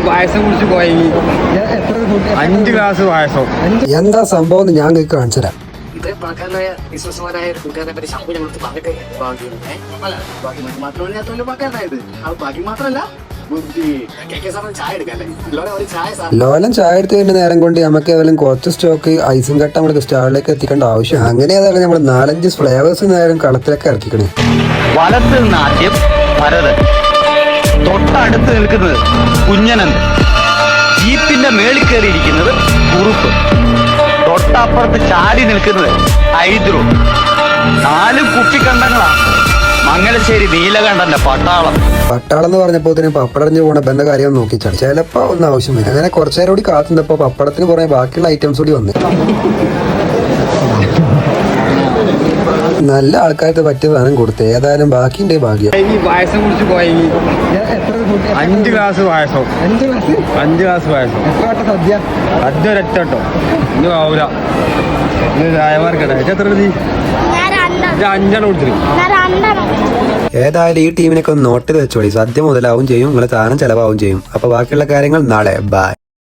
പായസം കുടിച്ച് പോയി 5 ഗ്ലാസ് പായസം. എന്താ സംഭവം ഞാൻ നിങ്ങൾക്ക് കാണിച്ചു തരാം. ഇത്രയും പണക്കാരനായ ബിസിനസ്സുമാരായ കൂട്ടുകാരനെ പറ്റി ശമ്പു ഞങ്ങൾക്ക് പറഞ്ഞിട്ട് മാത്രമല്ല പണക്കാരനായത് ബാക്കി മാത്രമല്ല ലോലം ചായ എടുത്ത് കഴിഞ്ഞ നേരം കൊണ്ട് നമുക്ക് ഏതായാലും കുറച്ച് സ്റ്റോക്ക് ഐസും കട്ട നമ്മുടെ സ്റ്റാളിലേക്ക് എത്തിക്കേണ്ട ആവശ്യം. അങ്ങനെ ഏതായാലും നമ്മൾ 4-5 ഫ്ലേവേഴ്സ് നേരം കളത്തിലൊക്കെ ഇറക്കിക്കണേ. വലത്ത് നിന്ന് ആദ്യം ഭരതൻ, തൊട്ടടുത്ത് നിൽക്കുന്നത് കുഞ്ഞനന്ദൻ, ജീപ്പിന്റെ മേളിൽ കയറിയിരിക്കുന്നത് കുറുപ്പ്, തൊട്ടപ്പുറത്ത് ചാടി നിൽക്കുന്നത് ഹൈദ്രു. 4 കുപ്പിക്കണ്ടങ്ങളാ. മംഗലശ്ശേരി നീലകണ്ഠന്റെ പട്ടാളം. പട്ടാളം എന്ന് പറഞ്ഞപ്പോ പപ്പടഞ്ഞു പോണ ബന്ധ കാര്യം നോക്കിച്ചാണ്. ചിലപ്പോ ഒന്ന് ആവശ്യം വരും. അങ്ങനെ കുറച്ചേരം കൂടി കാത്തുന്നപ്പോ പപ്പടത്തിന് പുറമെ ബാക്കിയുള്ള ഐറ്റംസ് കൂടി വന്നു. നല്ല ആൾക്കാർക്ക് പറ്റിയ സാധനം കൊടുത്ത് ഏതായാലും ബാക്കിന്റെ ഭാഗ്യം. പായസം കുടിച്ച് പോയി 5 ഗ്ലാസ് പായസം. 5 ഗ്ലാസ് പായസം. സദ്യ ഒരൊറ്റ കേട്ടോ. ഇന്ന് ആവൂല. ചായമാർക്കട്ടെ എത്ര മതി? 5 കൊടുത്തിട്ട്. ഏതായാലും ഈ ടീമിനൊക്കെ ഒന്ന് നോട്ട് വെച്ചോളി. സദ്യ മുതലാവും ചെയ്യും, നിങ്ങളെ സാധനം ചെലവാവും ചെയ്യും. അപ്പൊ ബാക്കിയുള്ള കാര്യങ്ങൾ നാളെ. ബൈ.